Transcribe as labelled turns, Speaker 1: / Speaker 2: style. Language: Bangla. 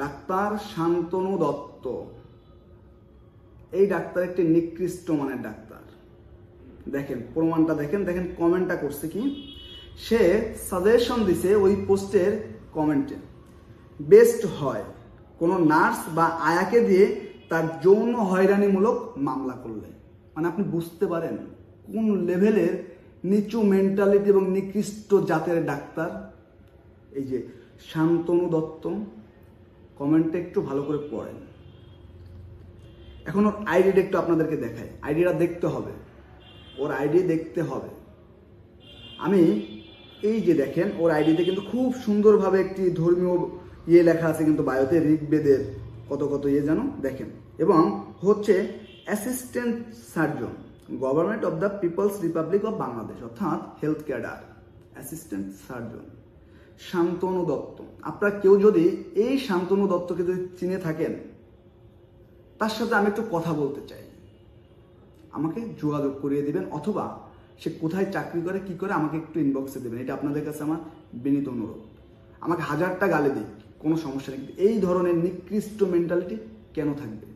Speaker 1: ডাক্তার শান্তনু দত্ত, এই ডাক্তার একটি নিকৃষ্ট মানের ডাক্তার। দেখেন প্রমাণটা, দেখেন দেখেন কমেন্টটা করছে কি, সে সাজেশন দিছে ওই পোস্টের কমেন্টে, বেস্ট হয় কোনো নার্স বা আয়াকে দিয়ে তার যৌন হয়রানিমূলক মামলা করলে। মানে আপনি বুঝতে পারেন কোন লেভেলের নিচু মেন্টালিটি এবং নিকৃষ্ট জাতের ডাক্তার এই যে শান্তনু দত্ত। কমেন্টটা একটু ভালো করে পড়েন। এখন ওর আইডিটা একটু আপনাদেরকে দেখায়, আইডিটা দেখতে হবে, ওর আইডি দেখতে হবে। আমি এই যে দেখেন ওর আইডিতে কিন্তু খুব সুন্দরভাবে একটি ধর্মীয় লেখা আছে কিন্তু বায়োতে, ঋগ্বেদের কত কত জানো দেখেন। এবং হচ্ছে assistant surgeon, government of the people's republic of Bangladesh, অর্থাৎ health cadre assistant surgeon Shantanu Datta. আপনারা কেউ যদি এই শান্তনু দত্তকে যদি চিনে থাকেন, তার সাথে আমি একটু কথা বলতে চাই, আমাকে যোগাযোগ করিয়ে দিবেন, অথবা সে কোথায় চাকরি করে কি করে আমাকে একটু ইনবক্সে দেবেন। এটা আপনাদের কাছে আমার বিনীত অনুরোধ। আমাকে 1000টা গালি দিক, কোনো সমস্যা নেই, কিন্তু এই ধরনের নিকৃষ্ট মেন্টালিটি কেন থাকবে?